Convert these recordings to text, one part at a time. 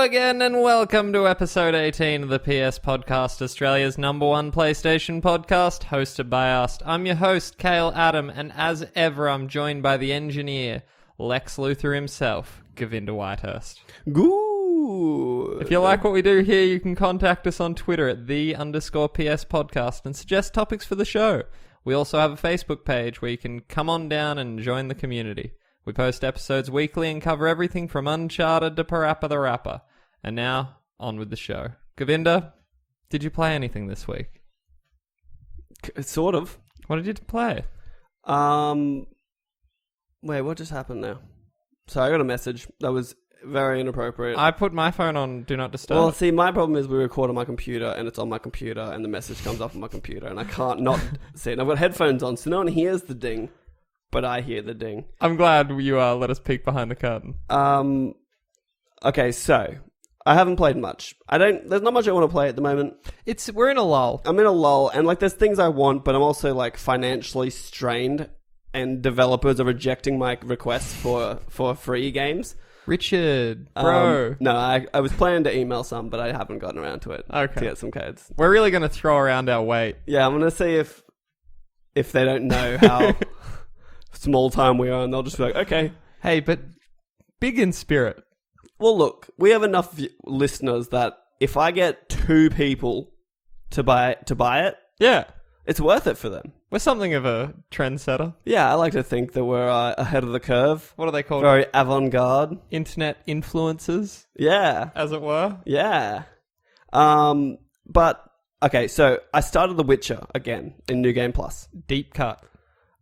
again, and welcome to episode 18 of the PS Podcast, Australia's #1 PlayStation podcast, hosted by us. I'm your host, Cale Adam, and as ever, I'm joined by the engineer, Lex Luthor himself, Govinda Whitehurst. Good. If you like what we do here, you can contact us on Twitter at @the_PS Podcast and suggest topics for the show. We also have a Facebook page where you can come on down and join the community. We post episodes weekly and cover everything from Uncharted to PaRappa the Rapper. And now, on with the show. Govinda, did you play anything this week? Sort of. What did you play? Wait, what just happened now? Sorry, I got a message that was very inappropriate. I put my phone on Do Not Disturb. Well, see, my problem is we record on my computer and it's on my computer and the message comes up on my computer and I can't not see it. And I've got headphones on, so no one hears the ding, but I hear the ding. I'm glad you let us peek behind the curtain. Okay, so I haven't played much. There's not much I want to play at the moment. We're in a lull. I'm in a lull, and there's things I want, but I'm also financially strained, and developers are rejecting my requests for free games. Richard, bro. No, I was planning to email some, but I haven't gotten around to it. Okay. To get some codes. We're really going to throw around our weight. Yeah, I'm going to see if they don't know how small time we are, and they'll just be like, okay. Hey, but big in spirit. Well, look, we have enough listeners that if I get 2 people to buy it, yeah, it's worth it for them. We're something of a trendsetter. Yeah, I like to think that we're ahead of the curve. What are they called? Very avant-garde. Internet influencers? Yeah. As it were? Yeah. But, okay, so I started The Witcher again in New Game Plus. Deep cut.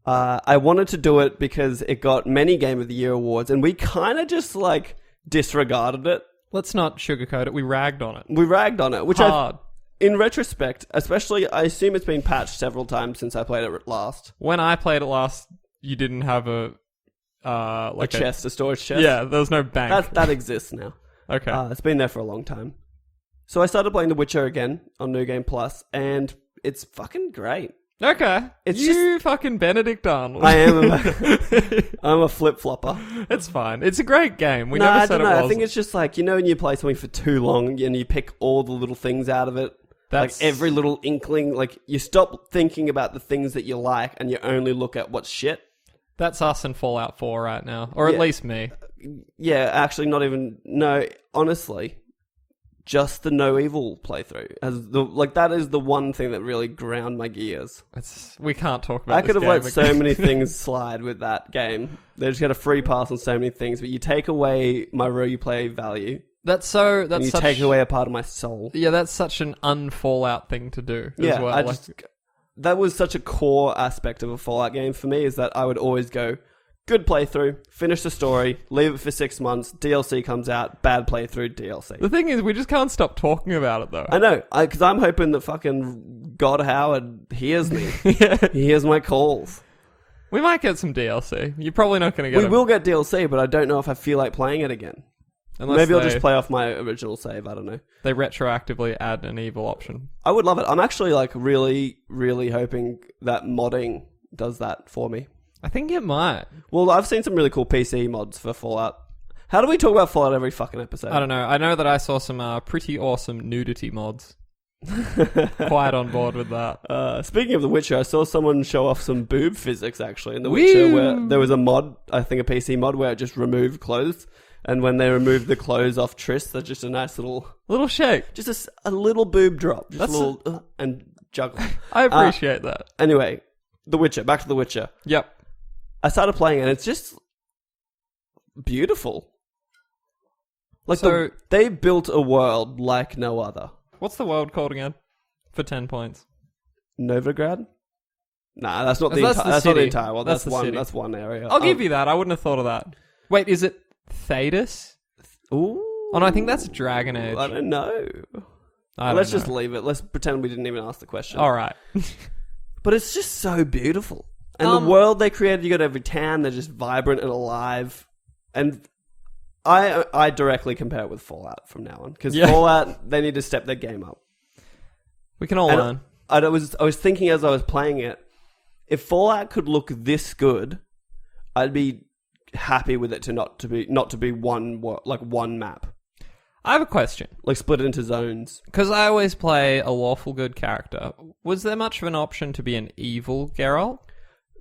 I wanted to do it because it got many Game of the Year awards, and we kind of just, disregarded it. Let's not sugarcoat it. We ragged on it. Which hard. In retrospect, especially, I assume it's been patched several times since I played it last. When I played it last, you didn't have a storage chest? Yeah, there was no bank. That exists now. Okay. It's been there for a long time. So I started playing The Witcher again on New Game Plus, and it's fucking great. Okay. You fucking Benedict Arnold. I am I'm a flip-flopper. It's fine. It's a great game. We never said it wasn't. I think it's just when you play something for too long and you pick all the little things out of it. That's every little inkling, you stop thinking about the things that you like and you only look at what's shit. That's us in Fallout 4 right now. Or at least me. Yeah, actually not even... No, honestly... Just the No Evil playthrough. That is the one thing that really ground my gears. We can't talk about I could have let so many things slide with that game. They just get a free pass on so many things, but you take away my replay value. And you take away a part of my soul. Yeah, that's such an un-Fallout thing to do as well. That was such a core aspect of a Fallout game for me, is that I would always go... Good playthrough, finish the story, leave it for 6 months, DLC comes out, bad playthrough, DLC. The thing is, we just can't stop talking about it, though. I know, because I'm hoping that fucking God Howard hears me. Yeah. He hears my calls. We might get some DLC. You're probably not going to get We will get DLC, but I don't know if I feel like playing it again. Maybe I'll just play off my original save, I don't know. They retroactively add an evil option. I would love it. I'm actually really, really hoping that modding does that for me. I think it might. Well, I've seen some really cool PC mods for Fallout. How do we talk about Fallout every fucking episode? I don't know. I know that I saw some pretty awesome nudity mods. Quite on board with that. Speaking of The Witcher, I saw someone show off some boob physics, actually, in The Witcher, where there was a mod, I think a PC mod, where it just removed clothes. And when they removed the clothes off Triss, they're just a nice little shake. Just a little boob drop. Just a little... and juggle. I appreciate that. Anyway, The Witcher. Back to The Witcher. Yep. I started playing and it's just beautiful. They built a world like no other. What's the world called again? For 10 points. Novigrad? Nah, that's not that's not the entire world. That's one. city. That's one area. I'll give you that. I wouldn't have thought of that. Wait, is it Thedas? Ooh. Oh no, I think that's Dragon Age. I don't know. Let's just leave it. Let's pretend we didn't even ask the question. All right. But it's just so beautiful. And the world they created, you got every town, they're just vibrant and alive. And I directly compare it with Fallout from now on. Because Fallout, they need to step their game up. We can all learn. I was thinking as I was playing it, if Fallout could look this good, I'd be happy with it to not to be one map. I have a question. Like split it into zones. Because I always play a lawful good character. Was there much of an option to be an evil Geralt?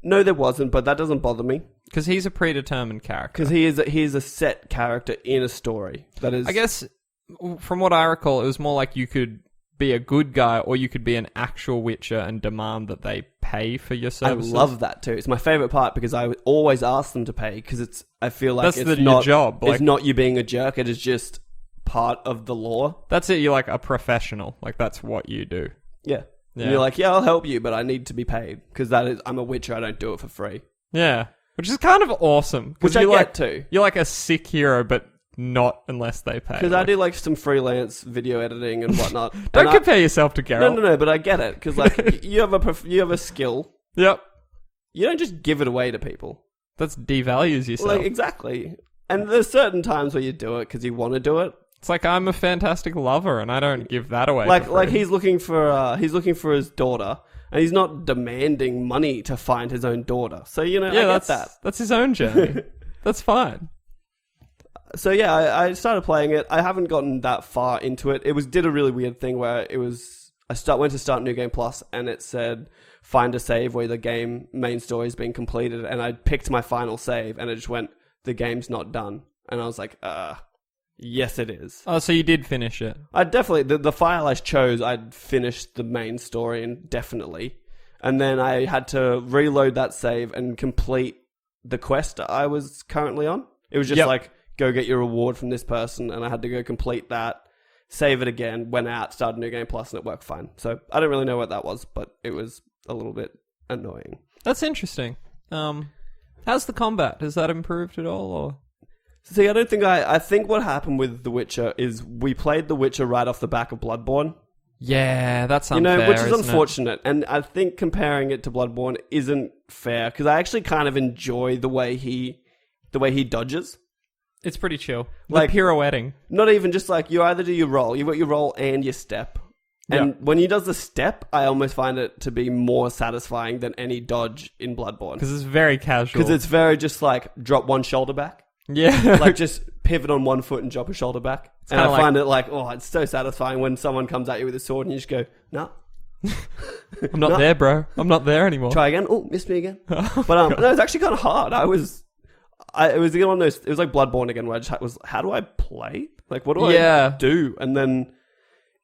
No, there wasn't, but that doesn't bother me. Because he's a predetermined character. Because he is a set character in a story. That is... I guess, from what I recall, it was more like you could be a good guy or you could be an actual Witcher and demand that they pay for your services. I love that too. It's my favourite part because I would always ask them to pay because I feel like that's your job. It's not you being a jerk. It is just part of the law. That's it. You're like a professional. Like that's what you do. Yeah. And you're like, yeah, I'll help you, but I need to be paid because I'm a Witcher. I don't do it for free. Yeah. Which is kind of awesome. Which I get too. You're like a sick hero, but not unless they pay. Because I do like some freelance video editing and whatnot. Don't compare yourself to Geralt. No, but I get it. Because like, you have a skill. Yep. You don't just give it away to people. That's devalues yourself. Like, exactly. And there's certain times where you do it because you want to do it. It's like I'm a fantastic lover and I don't give that away. Like he's looking for his daughter and he's not demanding money to find his own daughter. So I get that. That's his own journey. That's fine. So yeah, I started playing it. I haven't gotten that far into it. It did a really weird thing where went to start New Game Plus and it said find a save where the main story has been completed, and I picked my final save and it just went the game's not done, and I was like, yes, it is. Oh, so you did finish it? I definitely, the file I chose, I'd finished the main story indefinitely. And then I had to reload that save and complete the quest I was currently on. It was just like, go get your reward from this person. And I had to go complete that, save it again, went out, started New Game Plus, and it worked fine. So I don't really know what that was, but it was a little bit annoying. That's interesting. How's the combat? Has that improved at all, or...? See, I don't think I think what happened with The Witcher is we played The Witcher right off the back of Bloodborne. Yeah, that's unfair, which is unfortunate. And I think comparing it to Bloodborne isn't fair because I actually kind of enjoy the way he dodges. It's pretty chill. Like pirouetting. Not even just like you either do your roll, you've got your roll and your step. And when he does the step, I almost find it to be more satisfying than any dodge in Bloodborne. Because it's very casual. Because it's very just like drop one shoulder back. Yeah. Like just pivot on one foot and drop a shoulder back. And I find it like, it's so satisfying when someone comes at you with a sword and you just go, no. I'm not there, bro. I'm not there anymore. Try again. Oh, missed me again. But no, it's actually kind of hard. It was one of those, it was like Bloodborne again where I just was, how do I play? Like, what do I do? And then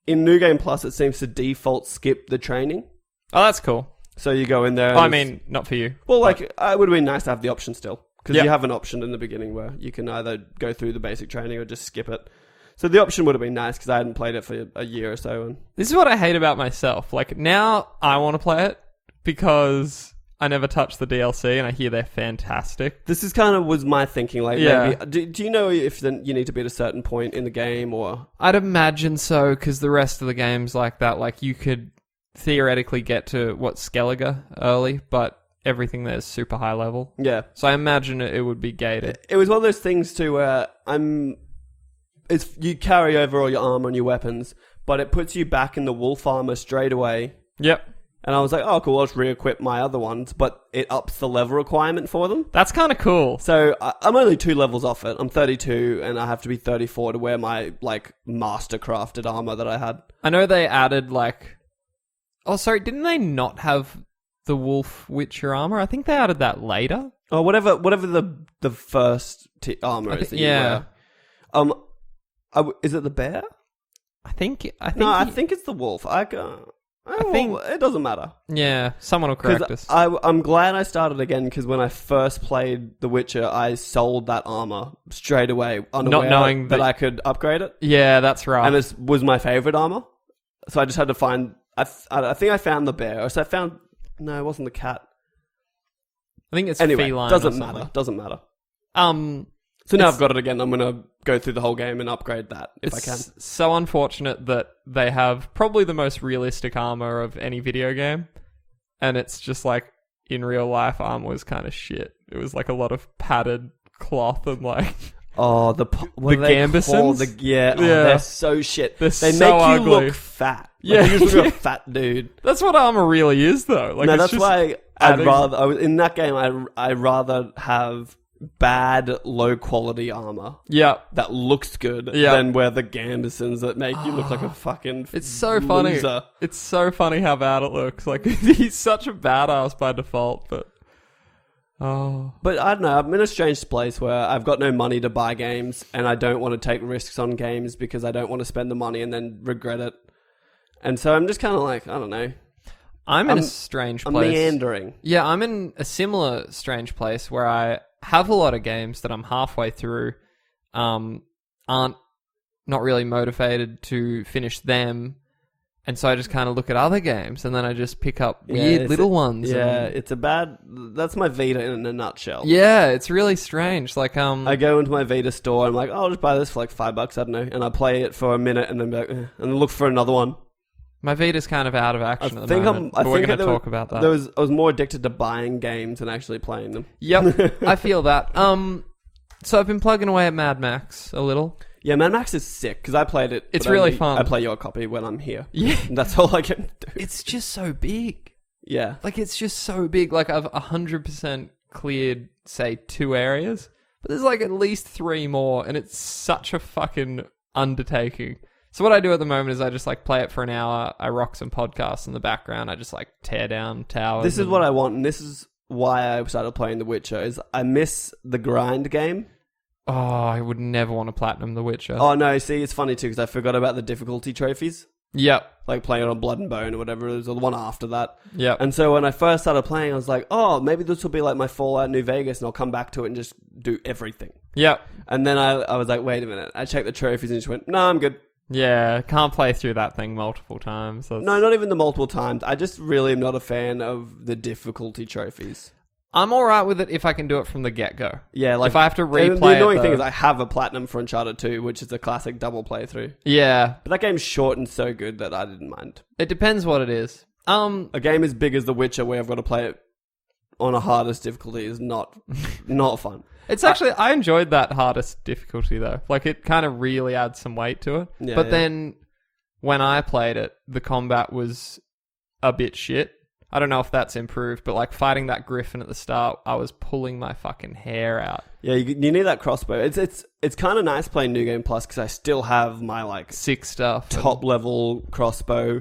in New Game Plus, it seems to default skip the training. Oh, that's cool. So you go in there. I mean, not for you. Well, like, it would have been nice to have the option still. Because you have an option in the beginning where you can either go through the basic training or just skip it. So the option would have been nice because I hadn't played it for a year or so. And this is what I hate about myself. Like, now I want to play it because I never touched the DLC and I hear they're fantastic. This is kind of was my thinking. Like, maybe, do you know if then you need to be at a certain point in the game or? I'd imagine so because the rest of the games like that, like you could theoretically get to Skellige early, but everything there's super high level. Yeah. So I imagine it would be gated. It was one of those things too where you carry over all your armor and your weapons, but it puts you back in the wolf armor straight away. Yep. And I was like, oh cool, I'll just re-equip my other ones, but it ups the level requirement for them. That's kind of cool. So I'm only 2 levels off it. I'm 32 and I have to be 34 to wear my like master crafted armor that I had. I know they added like... Oh, sorry, didn't they not have the Wolf Witcher armor? I think they added that later. Oh, whatever the first armor is that you wear. Is it the bear? I think I think it's the wolf. I think it doesn't matter. Yeah, someone will correct us. I'm glad I started again because when I first played The Witcher, I sold that armor straight away, unaware not knowing that I could upgrade it. Yeah, that's right. And it was my favorite armor, so I just had to find. I think I found the bear. So I found. No, it wasn't the cat. I think it's anyway, feline. Doesn't matter. So now I've got it again. I'm gonna go through the whole game and upgrade that if I can. It's so unfortunate that they have probably the most realistic armor of any video game, and it's just like in real life armor was kind of shit. It was like a lot of padded cloth and like. Oh, the Gambesons? They're so shit. They so make you ugly. look fat. Like, you just look like a fat dude. That's what armor really is, though. Like, no, it's that's just why I'd rather... in that game, I'd rather have bad, low-quality armor Yeah. that looks good Yeah. than wear the Gambesons that make you look like a fucking It's so funny. loser. It's so funny how bad it looks. Like, he's such a badass by default, but... Oh. But I don't know, I'm in a strange place where I've got no money to buy games and I don't want to take risks on games because I don't want to spend the money and then regret it. And so I'm just kind of like, I don't know. I'm in a strange place. I'm meandering. Yeah, I'm in a similar strange place where I have a lot of games that I'm halfway through, aren't not really motivated to finish them. And so I just kind of look at other games and then I just pick up weird little ones. Yeah, that's my Vita in a nutshell. Yeah, it's really strange. Like, I go into my Vita store and I'm like, oh, I'll just buy this for like $5, I don't know. And I play it for a minute and then be like, and then look for another one. my Vita's kind of out of action at the moment. But we're going to talk about that. I was more addicted to buying games than actually playing them. Yep, I feel that. So I've been plugging away at Mad Max a little. Yeah, Mad Max is sick because I played it. It's really fun. I play your copy when I'm here. Yeah. That's all I can do. It's just so big. Yeah. Like, it's just so big. Like, I've 100% cleared, say, 2 areas. But there's, like, at least 3 more. And it's such a fucking undertaking. So what I do at the moment is I just, like, play it for an hour. I rock some podcasts in the background. I just, like, tear down towers. This is what I want. And this is why I started playing The Witcher. Is I miss the grind game. Oh, I would never want to platinum The Witcher. Oh, no. See, it's funny, too, because I forgot about the difficulty trophies. Yep. Like playing it on Blood and Bone or whatever. It was the one after that. Yep. And so when I first started playing, I was like, oh, maybe this will be like my Fallout New Vegas and I'll come back to it and just do everything. Yep. And then I was like, wait a minute. I checked the trophies and just went, no, I'm good. Yeah, can't play through that thing multiple times. No, not even the multiple times. I just really am not a fan of the difficulty trophies. I'm alright with it if I can do it from the get-go. Yeah, like... If I have to replay the annoying it, thing is I have a platinum for Uncharted 2, which is a classic double playthrough. Yeah. But that game's short and so good that I didn't mind. It depends what it is. A game as big as The Witcher where I've got to play it on a hardest difficulty is not fun. It's actually... I enjoyed that hardest difficulty, though. Like, it kind of really adds some weight to it. Yeah, but then, when I played it, the combat was a bit shit. I don't know if that's improved, but like fighting that griffin at the start, I was pulling my fucking hair out. Yeah, you need that crossbow. It's kind of nice playing New Game Plus because I still have my like 6 stuff, top level crossbow.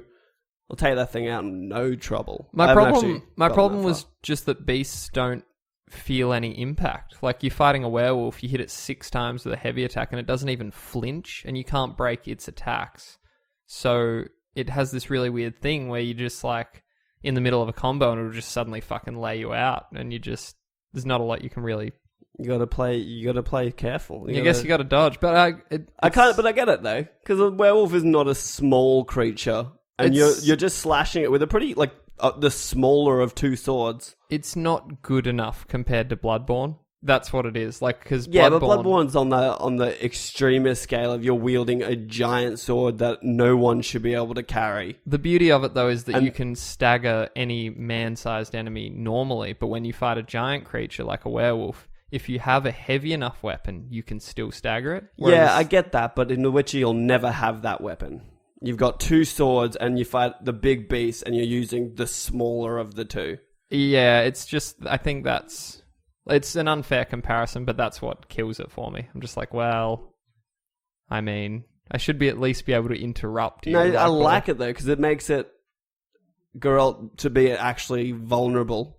I'll take that thing out in no trouble. My problem was just that beasts don't feel any impact. Like, you're fighting a werewolf, you hit it 6 times with a heavy attack and it doesn't even flinch and you can't break its attacks. So it has this really weird thing where you just like in the middle of a combo and it'll just suddenly fucking lay you out and you just, there's not a lot you can really... You gotta play careful. I guess you gotta dodge, but I get it though, because a werewolf is not a small creature, and you're just slashing it with a pretty like the smaller of 2 swords. It's not good enough compared to Bloodborne. That's what it is. Like, because but Bloodborne's on the extremist scale of you're wielding a giant sword that no one should be able to carry. The beauty of it though is that you can stagger any man-sized enemy normally, but when you fight a giant creature like a werewolf, if you have a heavy enough weapon, you can still stagger it. Yeah, I get that, but in The Witcher you'll never have that weapon. You've got 2 swords and you fight the big beast and you're using the smaller of the 2. Yeah, it's just, I think it's an unfair comparison, but that's what kills it for me. I'm just like, well, I mean, I should at least be able to interrupt you. No, I like it though, because it makes it Geralt to be actually vulnerable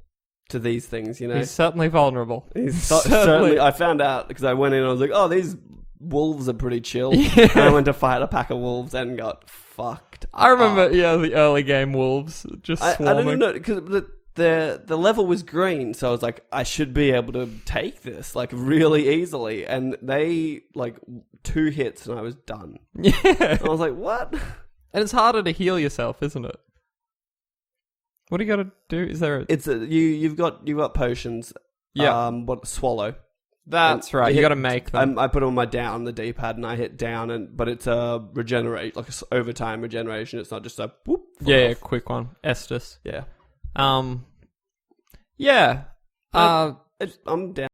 to these things, you know? He's certainly vulnerable. He's certainly. I found out because I went in and I was like, oh, these wolves are pretty chill. Yeah. And I went to fight a pack of wolves and got fucked I remember, up. the early game wolves just swarming. I didn't know, because the level was green, so I was like, I should be able to take this, like, really easily. And they, like, 2 hits and I was done. Yeah. And I was like, what? And it's harder to heal yourself, isn't it? What do you got to do? Is there you've got potions. Yeah. Swallow. That's right. You got to make them. I put it on my down, the D-pad, and I hit down, but it's a regenerate, like a overtime regeneration. It's not just a whoop. Yeah, quick one. Estus. Yeah. Yeah. I'm down.